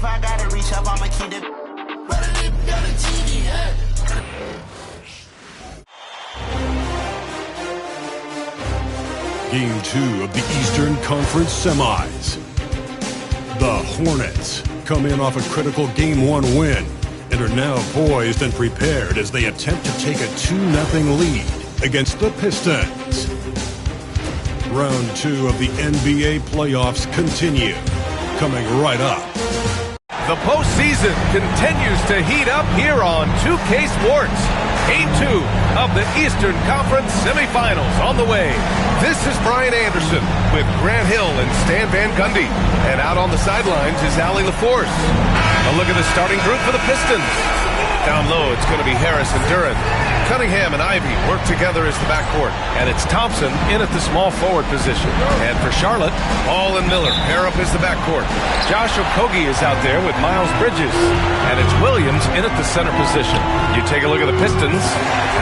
I gotta reach up, I'ma keep it. Game 2 of the Eastern Conference Semis. The Hornets come in off a critical Game 1 win and are now poised and prepared as they attempt to take a 2-0 lead against the Pistons. Round 2 of the NBA playoffs continue, coming right up. The postseason continues to heat up here on 2K Sports. Game 2 of the Eastern Conference Semifinals on the way. This is Brian Anderson with Grant Hill and Stan Van Gundy. And out on the sidelines is Allie LaForce. A look at the starting group for the Pistons. Down low, it's going to be Harris and Duren. Cunningham and Ivy work together as the backcourt. And it's Thompson in at the small forward position. And for Charlotte, Hall and Miller pair up as the backcourt. Josh Okogie is out there with Miles Bridges. And it's Williams in at the center position. You take a look at the Pistons.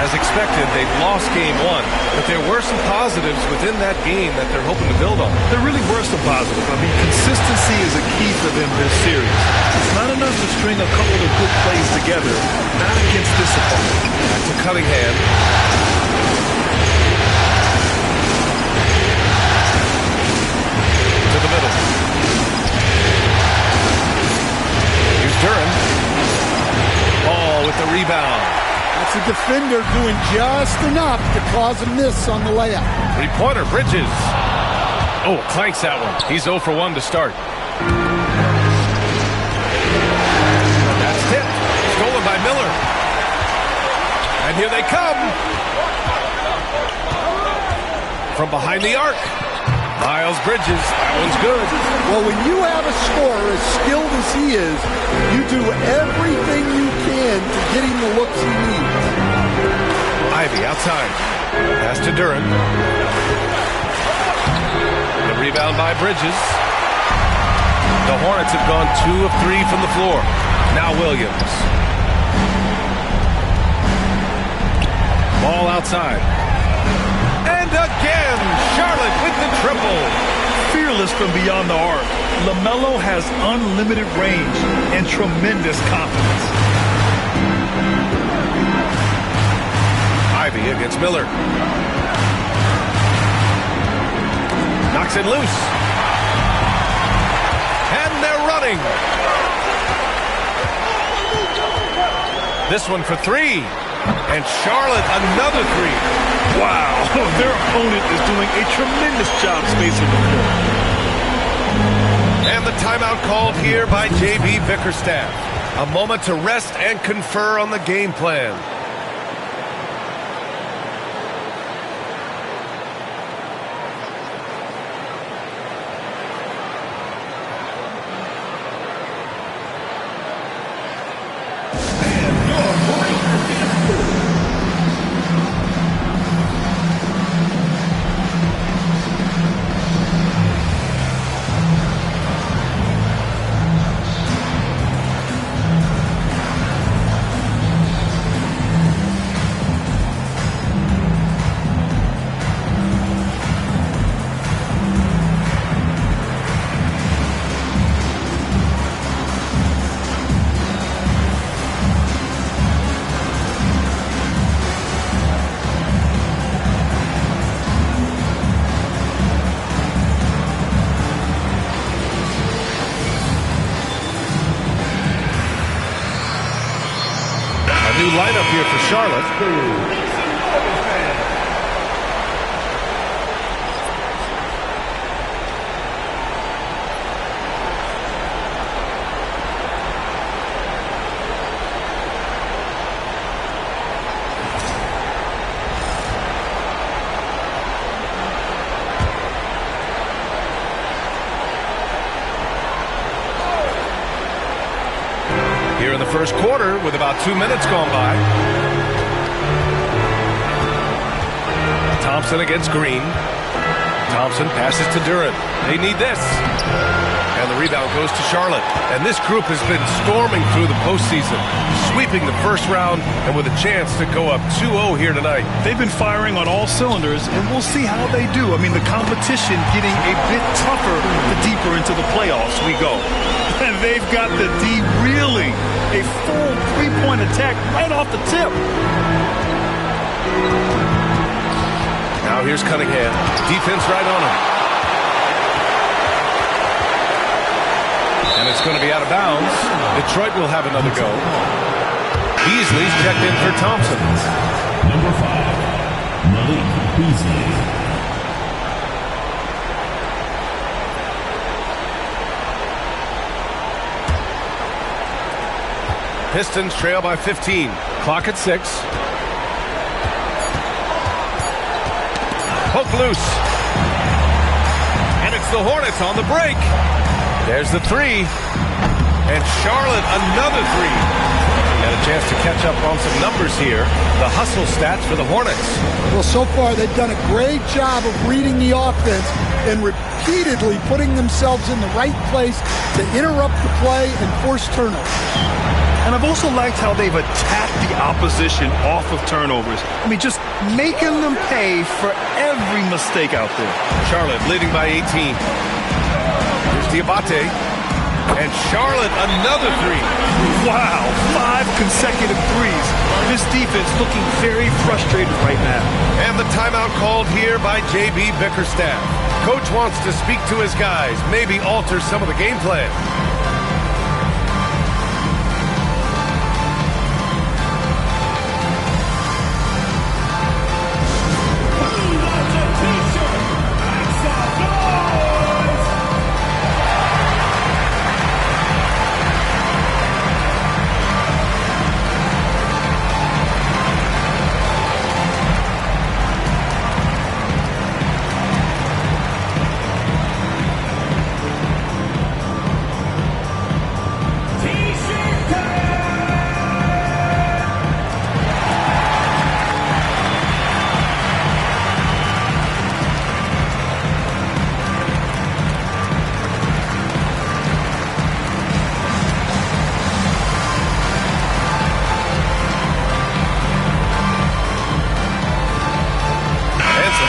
As expected, they lost Game 1. But there were some positives within that game that they're hoping to build on. There really were some positives. I mean, consistency is a key for them this series. It's not enough to string a couple of good plays together. Not against this opponent. Back to Cunningham. To the middle. Here's Duren. Ball with the rebound. That's a defender doing just enough to cause a miss on the layup. Three-pointer, Bridges. Oh, clanks that one. He's 0 for 1 to start. That's tipped. Stolen by Miller. And here they come. From behind the arc. Miles Bridges. That one's good. Well, when you have a scorer as skilled as he is, you do everything you can to get him the looks he needs. Ivy outside. Pass to Duren. The rebound by Bridges. The Hornets have gone 2 of 3 from the floor. Now Williams. Ball outside. And again, Charlotte with the triple. Fearless from beyond the arc. LaMelo has unlimited range and tremendous confidence. Ivy against Miller. Knocks it loose. And they're running. This one for 3. And Charlotte, another 3. Wow, their opponent is doing a tremendous job spacing the floor. And the timeout called here by J.B. Bickerstaff. A moment to rest and confer on the game plan. New lineup here for Charlotte. Here in the first quarter with about 2 minutes gone by. Thompson against Green. Thompson passes to Duren. They need this. And the rebound goes to Charlotte. And this group has been storming through the postseason, sweeping the first round and with a chance to go up 2-0 here tonight. They've been firing on all cylinders, and we'll see how they do. I mean, the competition getting a bit tougher the deeper into the playoffs we go. And they've got the D reeling. A full three-point attack right off the tip. Now here's Cunningham. Defense right on him. And it's going to be out of bounds. Detroit will have another go. Beasley's checked in for Thompson. Number 5, Malik Beasley. Pistons trail by 15. Clock at 6. Poke loose. And it's the Hornets on the break. There's the 3. And Charlotte, another 3. And a chance to catch up on some numbers here. The hustle stats for the Hornets. Well, so far they've done a great job of reading the offense and repeatedly putting themselves in the right place to interrupt the play and force turnovers. And I've also liked how they've attacked the opposition off of turnovers. I mean, just making them pay for every mistake out there. Charlotte leading by 18. Here's Diabate. And Charlotte, another 3. Wow, 5 consecutive threes. This defense looking very frustrated right now. And the timeout called here by J.B. Bickerstaff. Coach wants to speak to his guys, maybe alter some of the game plan.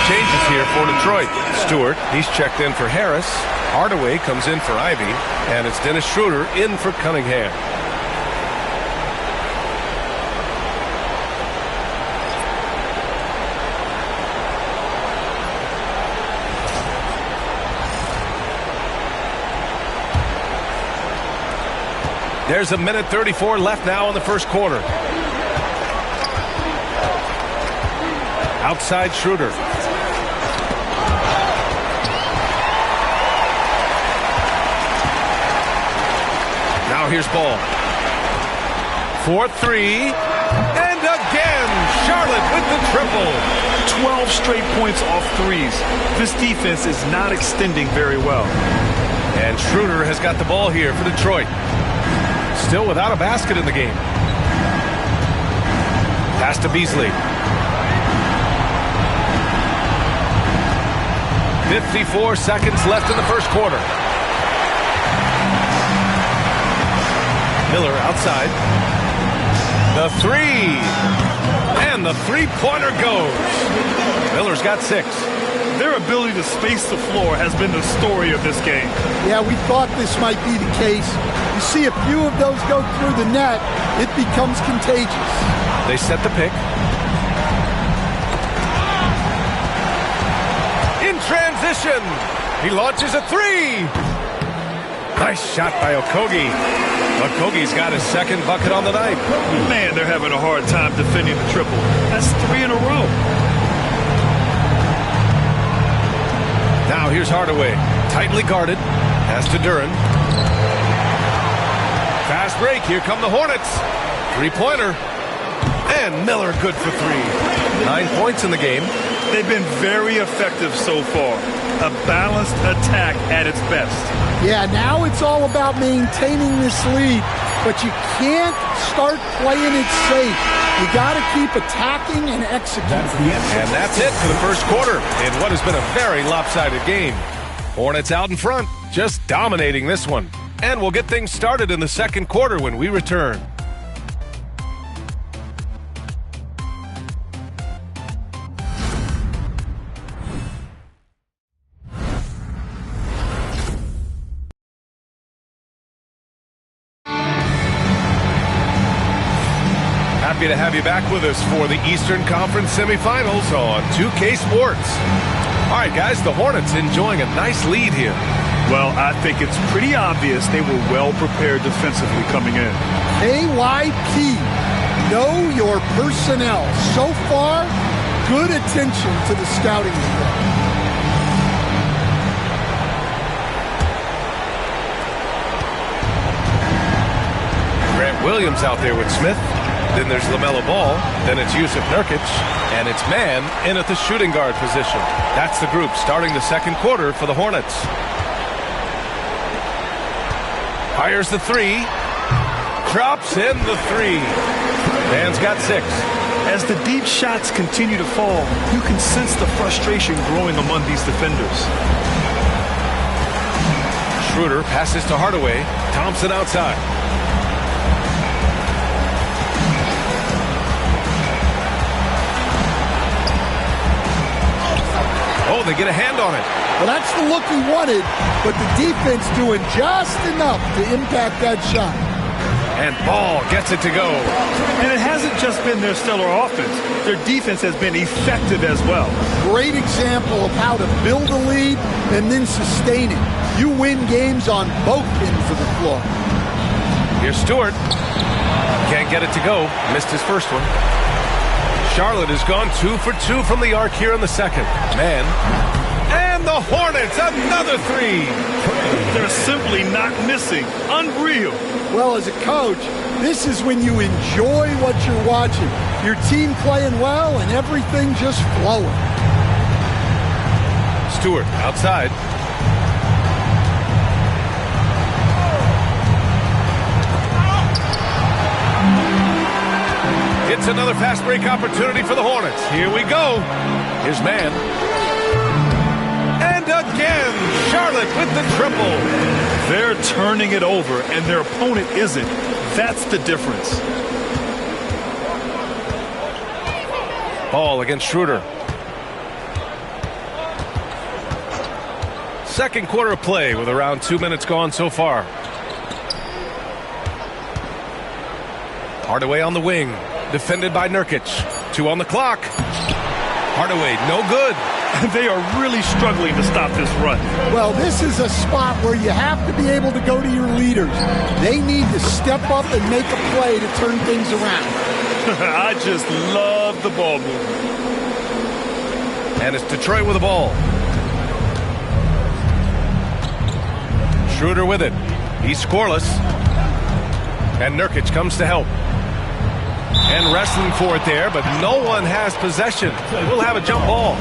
Changes here for Detroit. Stewart, he's checked in for Harris. Hardaway comes in for Ivy. And it's Dennis Schroeder in for Cunningham. There's a minute 34 left now in the first quarter. Outside Schroeder. Now here's Ball. 4-3. And again, Charlotte with the triple. 12 straight points off threes. This defense is not extending very well. And Schroeder has got the ball here for Detroit. Still without a basket in the game. Pass to Beasley. 54 seconds left in the first quarter. Miller outside. The 3. And the three-pointer goes. Miller's got 6. Their ability to space the floor has been the story of this game. Yeah, we thought this might be the case. You see a few of those go through the net, it becomes contagious. They set the pick. In transition, he launches a 3. Nice shot by Okogie. Okogie's got his second bucket on the night. Man, they're having a hard time defending the triple. That's 3 in a row. Now here's Hardaway. Tightly guarded. Pass to Duren. Fast break. Here come the Hornets. Three-pointer. And Miller good for 3. 9 points in the game. They've been very effective so far. A balanced attack at its best. Yeah, now it's all about maintaining this lead, but you can't start playing it safe. You got to keep attacking and executing. And that's it for the first quarter in what has been a very lopsided game. Hornets out in front, just dominating this one. And we'll get things started in the second quarter when we return. Happy to have you back with us for the Eastern Conference Semifinals on 2K Sports. All right, guys, the Hornets enjoying a nice lead here. Well, I think it's pretty obvious they were well prepared defensively coming in. KYP, know your personnel. So far, good attention to the scouting report. Grant Williams out there with Smith. Then there's LaMelo Ball. Then it's Yusuf Nurkic. And it's Mann in at the shooting guard position. That's the group starting the second quarter for the Hornets. Fires the three. Drops in the three. Mann's got 6. As the deep shots continue to fall, you can sense the frustration growing among these defenders. Schroeder passes to Hardaway. Thompson outside. Oh, they get a hand on it. Well, that's the look he wanted, but the defense doing just enough to impact that shot. And Ball gets it to go. And it hasn't just been their stellar offense. Their defense has been effective as well. Great example of how to build a lead and then sustain it. You win games on both ends of the floor. Here's Stewart. Can't get it to go. Missed his first one. Charlotte has gone 2 for 2 from the arc here in the second. Mann. And the Hornets, another 3. They're simply not missing. Unreal. Well, as a coach, this is when you enjoy what you're watching. Your team playing well and everything just flowing. Stewart outside. It's another fast break opportunity for the Hornets. Here we go. Here's Mann. And again, Charlotte with the triple. They're turning it over, and their opponent isn't. That's the difference. Ball against Schroeder. Second quarter of play with around 2 minutes gone so far. Hardaway on the wing. Defended by Nurkic. 2 on the clock. Hardaway, no good. They are really struggling to stop this run. Well, this is a spot where you have to be able to go to your leaders. They need to step up and make a play to turn things around. I just love the ball movement. And it's Detroit with the ball. Schroeder with it. He's scoreless. And Nurkic comes to help. And wrestling for it there, but no one has possession. We'll have a jump ball.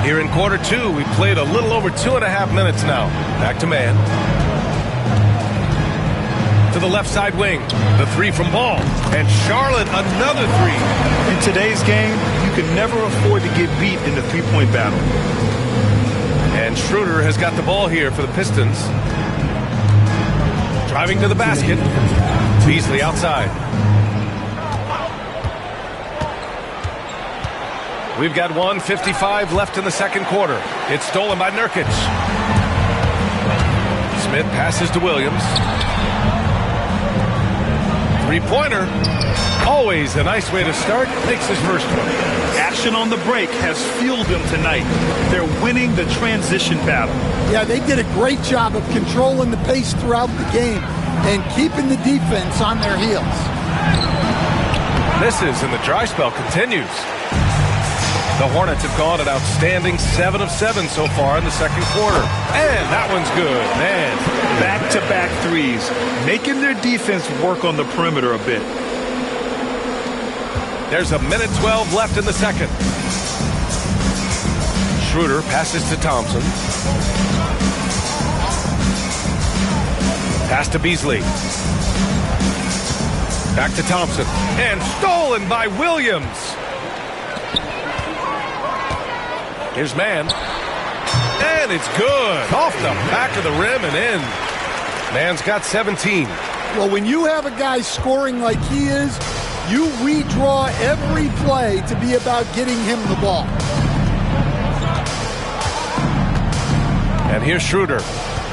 Here in quarter 2, we played a little over 2.5 minutes now. Back to Mann. To the left side wing. The 3 from Ball. And Charlotte, another 3. In today's game, you can never afford to get beat in the three-point battle. And Schroeder has got the ball here for the Pistons. Driving to the basket. Beasley outside. We've got 1:55 left in the second quarter. It's stolen by Nurkic. Smith passes to Williams. Three-pointer. Always a nice way to start. Makes his first one. Action on the break has fueled them tonight. They're winning the transition battle. Yeah, they did a great job of controlling the pace throughout the game and keeping the defense on their heels. Misses and the dry spell continues. The Hornets have gone an outstanding 7 of 7 so far in the second quarter. And that one's good, man. Back-to-back threes, making their defense work on the perimeter a bit. There's a minute 12 left in the second. Schroeder passes to Thompson. Pass to Beasley. Back to Thompson. And stolen by Williams. Here's Mann. And it's good. Off the back of the rim and in. Mann's got 17. Well, when you have a guy scoring like he is, you redraw every play to be about getting him the ball. And here's Schroeder.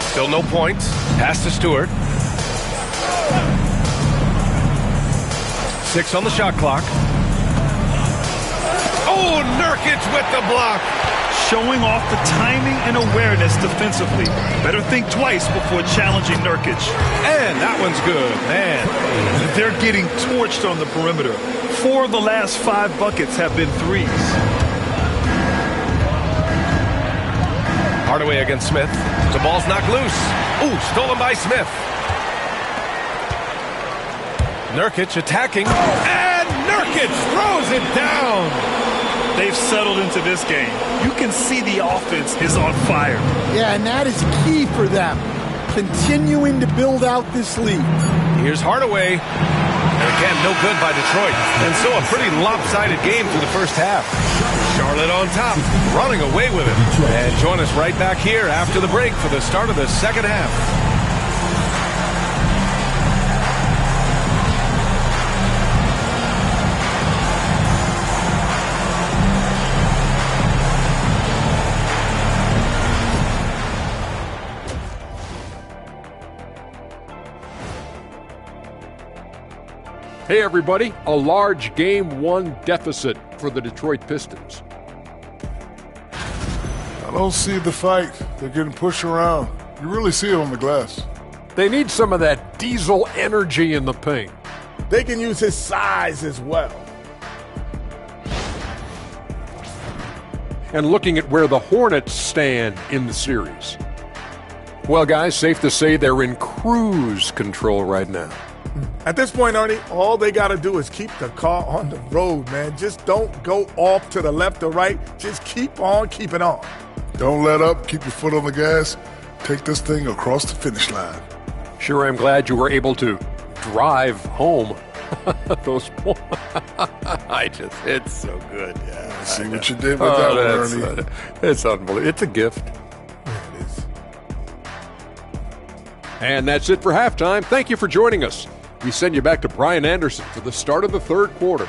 Still no points. Pass to Stewart. 6 on the shot clock. Oh, Nurkic with the block. Showing off the timing and awareness defensively. Better think twice before challenging Nurkic. And that one's good, man. They're getting torched on the perimeter. 4 of the last 5 buckets have been threes. Hardaway against Smith. The ball's knocked loose. Ooh, stolen by Smith. Nurkic attacking. And Nurkic throws it down. They've settled into this game. You can see the offense is on fire. Yeah, and that is key for them. Continuing to build out this lead. Here's Hardaway. And again, no good by Detroit. And so a pretty lopsided game through the first half. Charlotte on top, running away with it. And join us right back here after the break for the start of the second half. Hey everybody, a large Game 1 deficit for the Detroit Pistons. I don't see the fight. They're getting pushed around. You really see it on the glass. They need some of that diesel energy in the paint. They can use his size as well. And looking at where the Hornets stand in the series. Well, guys, safe to say they're in cruise control right now. At this point, Ernie, all they got to do is keep the car on the road, man. Just don't go off to the left or right. Just keep on keeping on. Don't let up. Keep your foot on the gas. Take this thing across the finish line. Sure, I'm glad you were able to drive home. Those points. It's so good. Yeah, see what you did with that one, Ernie. It's unbelievable. It's a gift. Yeah, it is. And that's it for halftime. Thank you for joining us. We send you back to Brian Anderson for the start of the third quarter.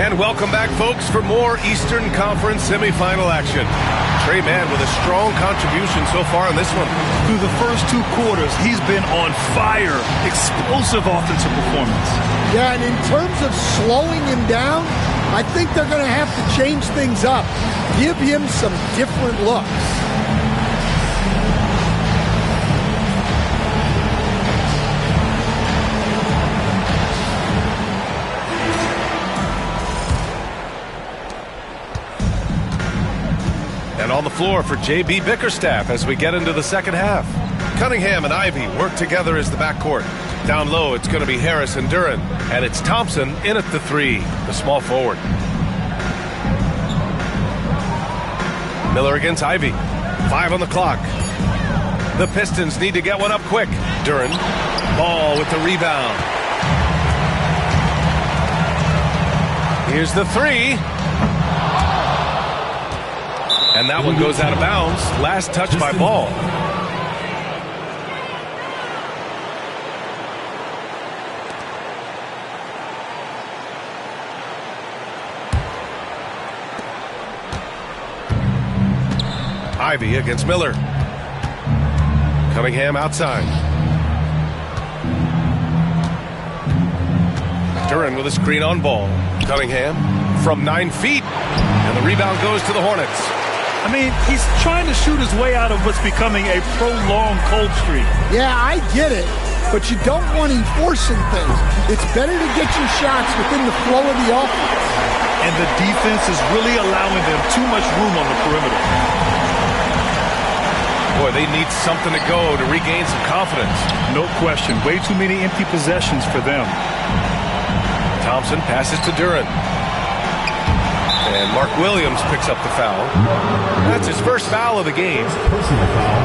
And welcome back, folks, for more Eastern Conference semifinal action. Trey Mann with a strong contribution so far in this one. Through the first 2 quarters, he's been on fire. Explosive offensive performance. Yeah, and in terms of slowing him down, I think they're going to have to change things up. Give him some different looks. And on the floor for J.B. Bickerstaff as we get into the second half. Cunningham and Ivy work together as the backcourt. Down low, it's going to be Harris and Duren. And it's Thompson in at the 3, the small forward. Miller against Ivy. 5 on the clock. The Pistons need to get one up quick. Duren, Ball with the rebound. Here's the 3. And that one goes out of bounds. Last touch by Ball. Ivy against Miller. Cunningham outside. Duren with a screen on Ball. Cunningham from 9 feet. And the rebound goes to the Hornets. I mean, he's trying to shoot his way out of what's becoming a prolonged cold streak. Yeah, I get it, but you don't want him forcing things. It's better to get your shots within the flow of the offense. And the defense is really allowing them too much room on the perimeter. Boy, they need something to go to regain some confidence. No question. Way too many empty possessions for them. Thompson passes to Duren. And Mark Williams picks up the foul. That's his first foul of the game. Personal foul.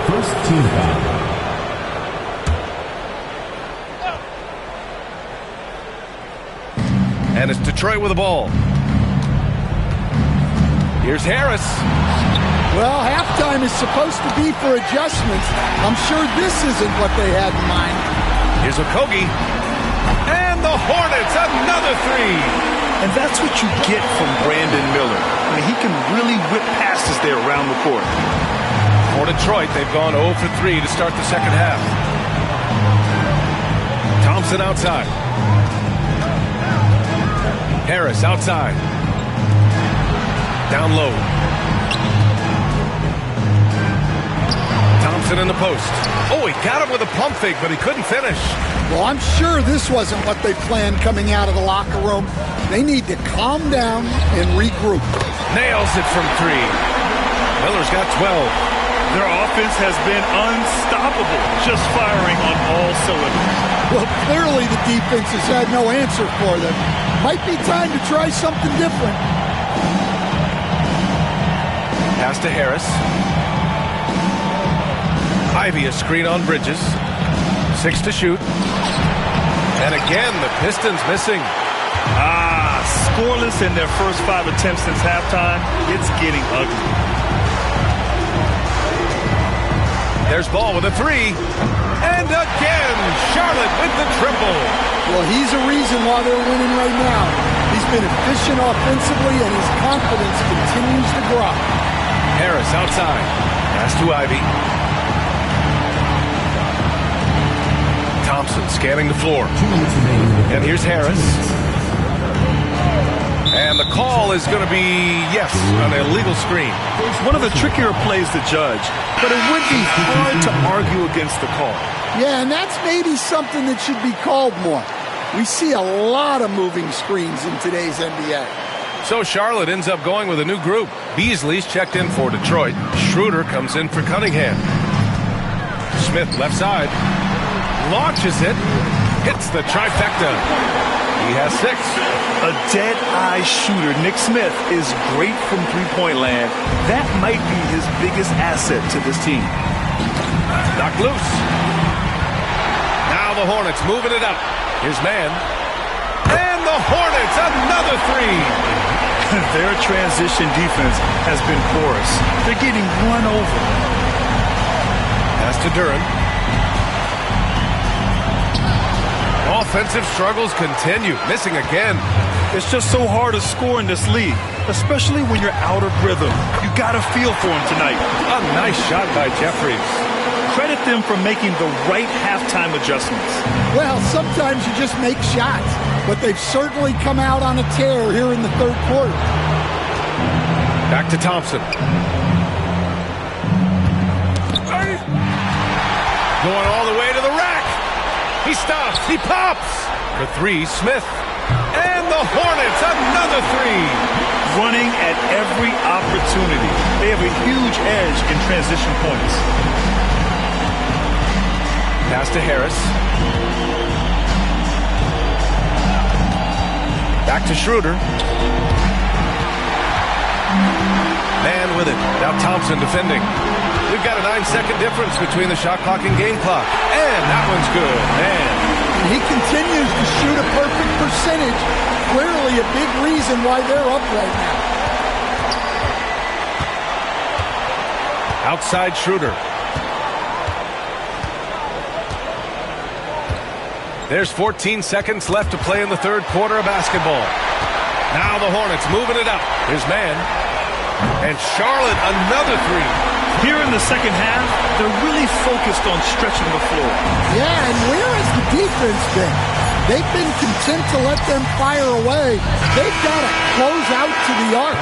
First team foul. And it's Detroit with the ball. Here's Harris. Well, halftime is supposed to be for adjustments. I'm sure this isn't what they had in mind. Here's Okogie. And the Hornets, another three. And that's what you get from Brandon Miller. I mean, he can really whip passes there around the court. For Detroit, they've gone 0 for 3 to start the second half. Thompson outside. Harris outside. Down low. Thompson in the post. Oh, he got him with a pump fake, but he couldn't finish. Well, I'm sure this wasn't what they planned coming out of the locker room. They need to calm down and regroup. Nails it from 3. Miller's got 12. Their offense has been unstoppable, just firing on all cylinders. Well, clearly the defense has had no answer for them. Might be time to try something different. Pass to Harris. Ivy a screen on Bridges. 6 to shoot. And again, the Pistons missing. Scoreless in their first 5 attempts since halftime. It's getting ugly. There's Ball with a 3. And again, Charlotte with the triple. Well, he's a reason why they're winning right now. He's been efficient offensively, and his confidence continues to grow. Harris outside. Pass to Ivy. Thompson scanning the floor. 2 minutes remaining. And here's Harris. And the call is going to be, yes, an illegal screen. One of the trickier plays to judge, but it would be hard to argue against the call. Yeah, and that's maybe something that should be called more. We see a lot of moving screens in today's NBA. So Charlotte ends up going with a new group. Beasley's checked in for Detroit. Schroeder comes in for Cunningham. Smith left side. Launches it. Hits the trifecta. He has 6. A dead-eye shooter, Nick Smith, is great from three-point land. That might be his biggest asset to this team. Knocked loose. Now the Hornets moving it up. Here's man. And the Hornets, another 3. Their transition defense has been porous. They're getting run over. Pass to Duren. Offensive struggles continue. Missing again. It's just so hard to score in this league, especially when you're out of rhythm. You got to feel for him tonight. A nice shot by Jeffries. Credit them for making the right halftime adjustments. Well, sometimes you just make shots, but they've certainly come out on a tear here in the third quarter. Back to Thompson. Going all the way to the rack. He stops. He pops. For 3, Smith. And the Hornets, another 3. Running at every opportunity. They have a huge edge in transition points. Pass to Harris. Back to Schroeder. Man with it. Now Thompson defending. We've got a 9-second difference between the shot clock and game clock. And that one's good. Man. He continues to shoot a perfect percentage. Clearly a big reason why they're up right now. Outside Schroeder. There's 14 seconds left to play in the third quarter of basketball. Now the Hornets moving it up. Here's man. And Charlotte, another 3. Here in the second half, they're really focused on stretching the floor. Yeah, and where has the defense been? They've been content to let them fire away. They've got to close out to the arc.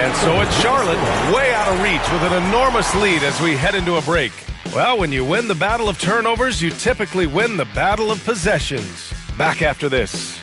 And so it's Charlotte, way out of reach with an enormous lead as we head into a break. Well, when you win the battle of turnovers, you typically win the battle of possessions. Back after this.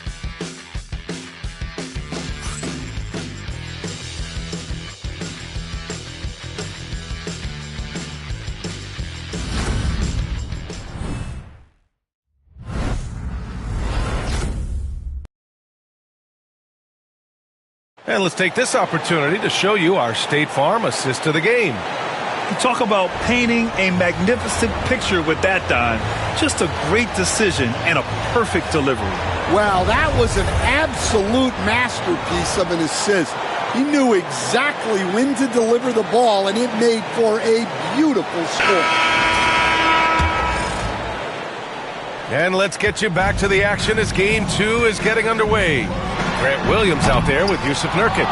And let's take this opportunity to show you our State Farm assist to the game. You talk about painting a magnificent picture with that, Don. Just a great decision and a perfect delivery. Well, that was an absolute masterpiece of an assist. He knew exactly when to deliver the ball, and it made for a beautiful score. And let's get you back to the action as Game 2 is getting underway. Grant Williams out there with Yusuf Nurkic.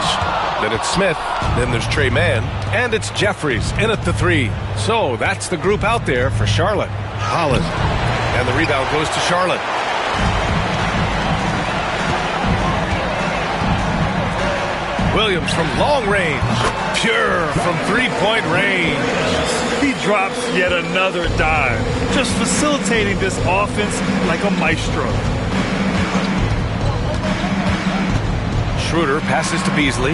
Then it's Smith. Then there's Trey Mann. And it's Jeffries in at the 3. So that's the group out there for Charlotte. Holland. And the rebound goes to Charlotte. Williams from long range. Pure from three-point range. He drops yet another dime. Just facilitating this offense like a maestro. Schroeder passes to Beasley.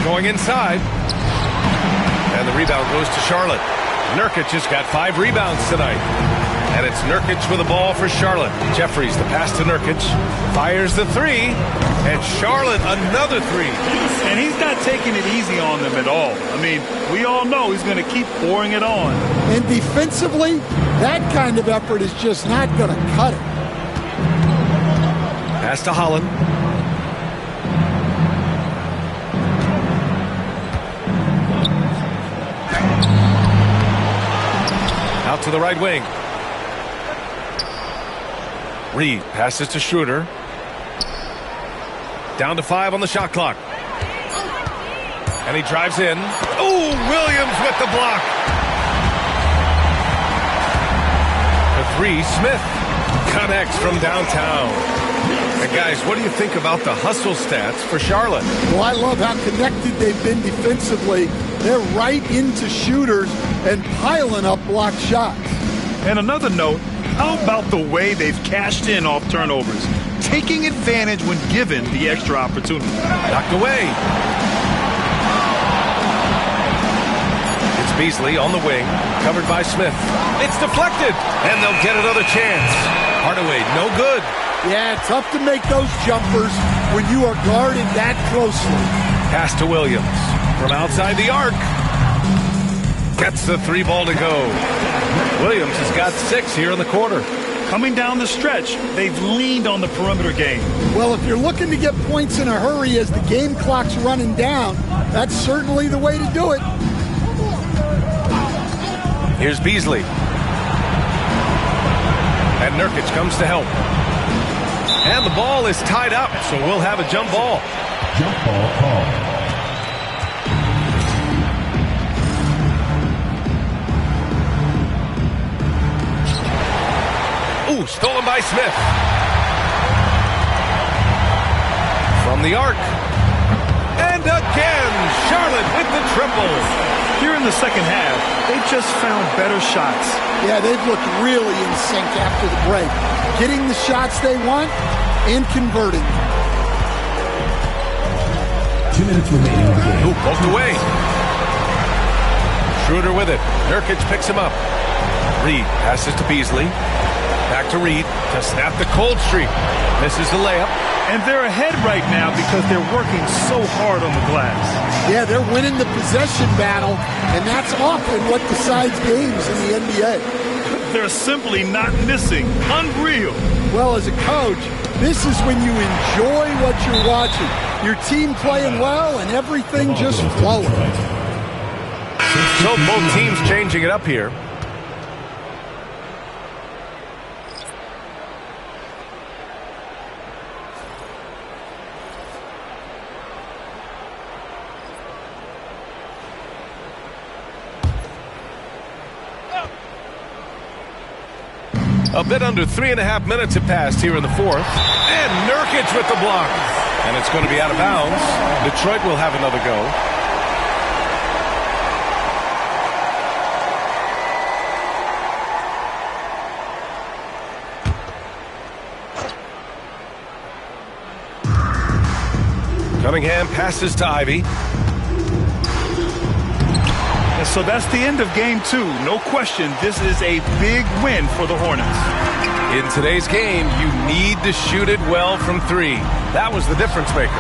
Going inside. And the rebound goes to Charlotte. Nurkic has got 5 rebounds tonight. And it's Nurkic with the ball for Charlotte. Jeffries, the pass to Nurkic. Fires the 3. And Charlotte, another 3. And he's not taking it easy on them at all. I mean, we all know he's going to keep pouring it on. And defensively, that kind of effort is just not going to cut it. Pass to Holland. Out to the right wing. Reed passes to Schroeder. Down to 5 on the shot clock. And he drives in. Oh, Williams with the block. The 3, Smith connects from downtown. And guys, what do you think about the hustle stats for Charlotte? Well, I love how connected they've been defensively. They're right into shooters and piling up blocked shots. And another note, how about the way they've cashed in off turnovers? Taking advantage when given the extra opportunity. Knocked away. It's Beasley on the wing, covered by Smith. It's deflected, and they'll get another chance. Hardaway, no good. Yeah, tough to make those jumpers when you are guarded that closely. Pass to Williams from outside the arc. Gets the 3 ball to go. Williams has got 6 here in the quarter. Coming down the stretch, they've leaned on the perimeter game. Well, if you're looking to get points in a hurry as the game clock's running down, that's certainly the way to do it. Here's Beasley. And Nurkic comes to help. And the ball is tied up, so we'll have a jump ball. Jump ball call. Ooh, stolen by Smith. From the arc. And again, Charlotte with the triple. Here in the second half, they've just found better shots. Yeah, they've looked really in sync after the break. Getting the shots they want and converting. 2 minutes remaining in the game. Ooh, poked away. Schroeder with it. Nurkic picks him up. Reed passes to Beasley. Back to Reed to snap the cold streak. Misses the layup. And they're ahead right now because they're working so hard on the glass. Yeah, they're winning the possession battle, and that's often what decides games in the NBA. They're simply not missing. Unreal. Well, as a coach, this is when you enjoy what you're watching. Your team playing well and everything just flowing. So both teams changing it up here. A bit under 3.5 minutes have passed here in the 4th. And Nurkic with the block. And it's going to be out of bounds. Detroit will have another go. Cunningham passes to Ivy. And so that's the end of game 2. No question, this is a big win for the Hornets. In today's game, you need to shoot it well from three. That was the difference maker.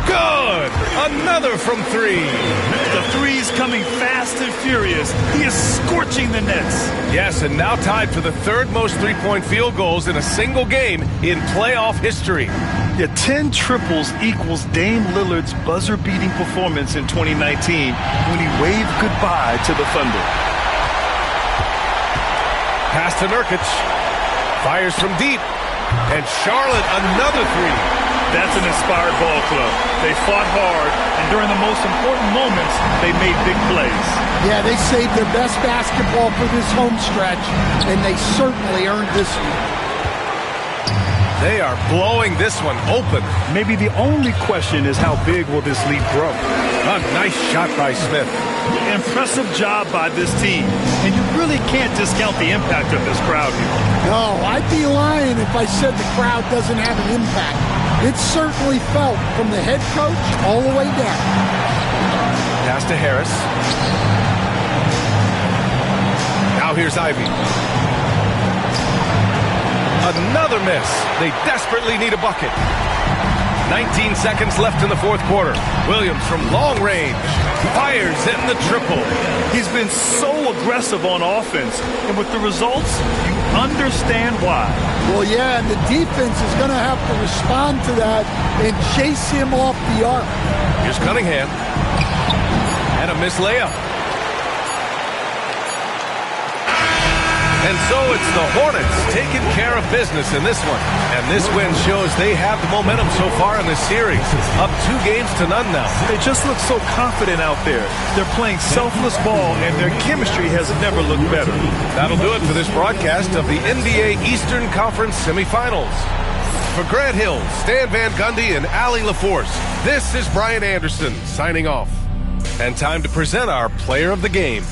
Good! Another from three. The three's coming fast and furious. He is scorching the nets. Yes, and now tied for the third most three-point field goals in a single game in playoff history. Yeah, 10 triples equals Dame Lillard's buzzer-beating performance in 2019 when he waved goodbye to the Thunder. Pass to Nurkic. Fires from deep. And Charlotte, another three. That's an inspired ball club. They fought hard, and during the most important moments, they made big plays. Yeah, they saved their best basketball for this home stretch, and they certainly earned this one. They are blowing this one open. Maybe the only question is how big will this lead grow? A nice shot by Smith. Impressive job by this team, and you really can't discount the impact of this crowd here. No, I'd be lying if I said the crowd doesn't have an impact. It's certainly felt from the head coach all the way down. Pass to Harris. Now here's Ivy. Another miss. They desperately need a bucket. 19 seconds left in the fourth quarter. Williams from long range fires in the triple. He's been so aggressive on offense, and with the results, you understand why. Well, yeah, and the defense is going to have to respond to that and chase him off the arc. Here's Cunningham. And a missed layup. And so it's the Hornets taking care of business in this one. And this win shows they have the momentum so far in this series. Up 2-0 now. They just look so confident out there. They're playing selfless ball, and their chemistry has never looked better. That'll do it for this broadcast of the NBA Eastern Conference Semifinals. For Grant Hill, Stan Van Gundy, and Allie LaForce, this is Brian Anderson signing off. And time to present our player of the game.